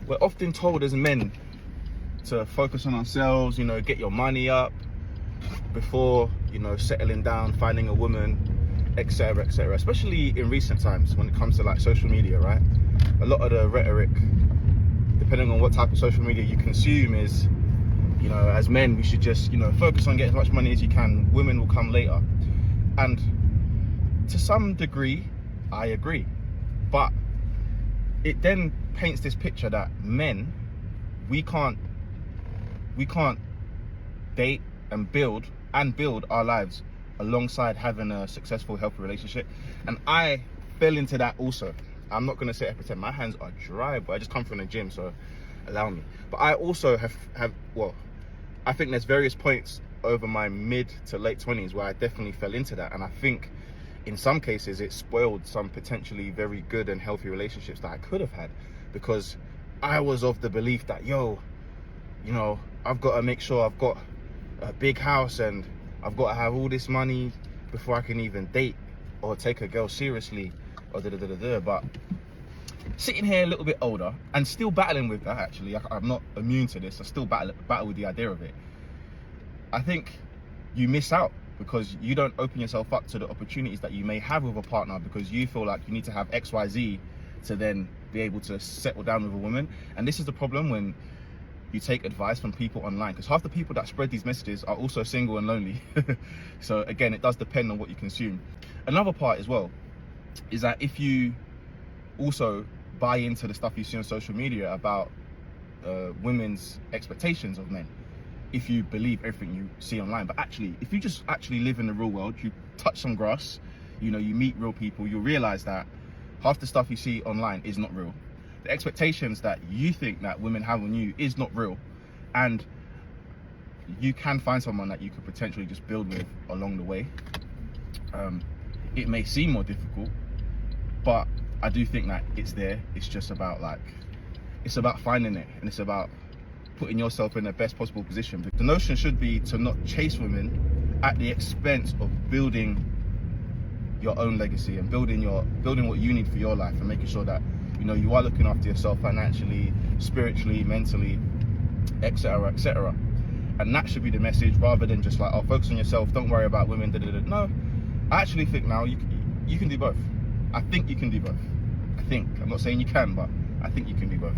we're often told as men to focus on ourselves, you know, get your money up before, you know, settling down, finding a woman, etc, etc. Especially in recent times when it comes to like social media, right? A lot of the rhetoric, depending on what type of social media you consume, is, you know, as men we should just, you know, focus on getting as much money as you can, women will come later. And to some degree I agree, but it then paints this picture that men, we can't date and build our lives alongside having a successful, healthy relationship. And I fell into that also. I'm not gonna sit and pretend my hands are dry, but I just come from the gym, so allow me. But I also have well, I think there's various points over my mid to late 20s where I definitely fell into that, and I think in some cases it spoiled some potentially very good and healthy relationships that I could have had, because I was of the belief that, yo, you know, I've got to make sure I've got a big house and I've got to have all this money before I can even date or take a girl seriously, or But sitting here a little bit older and still battling with that, actually, I'm not immune to this, I still battle with the idea of it. I think you miss out because you don't open yourself up to the opportunities that you may have with a partner, because you feel like you need to have XYZ to then be able to settle down with a woman. And this is the problem when you take advice from people online, because half the people that spread these messages are also single and lonely. So again, it does depend on what you consume. Another part as well is that if you also buy into the stuff you see on social media about women's expectations of men, if you believe everything you see online, but actually, if you just actually live in the real world, you touch some grass, you know, you meet real people, you'll realize that half the stuff you see online is not real. The expectations that you think that women have on you is not real, and you can find someone that you could potentially just build with along the way. It may seem more difficult, but I do think that it's there. It's just about it's about finding it, and it's about putting yourself in the best possible position. The notion should be to not chase women at the expense of building your own legacy and building what you need for your life, and making sure that, you know, you are looking after yourself financially, spiritually, mentally, etc, etc. And that should be the message, rather than just like, oh, focus on yourself, don't worry about women, No, I actually think now you can do both. I think you can do both. I'm not saying you can, but I think you can do both.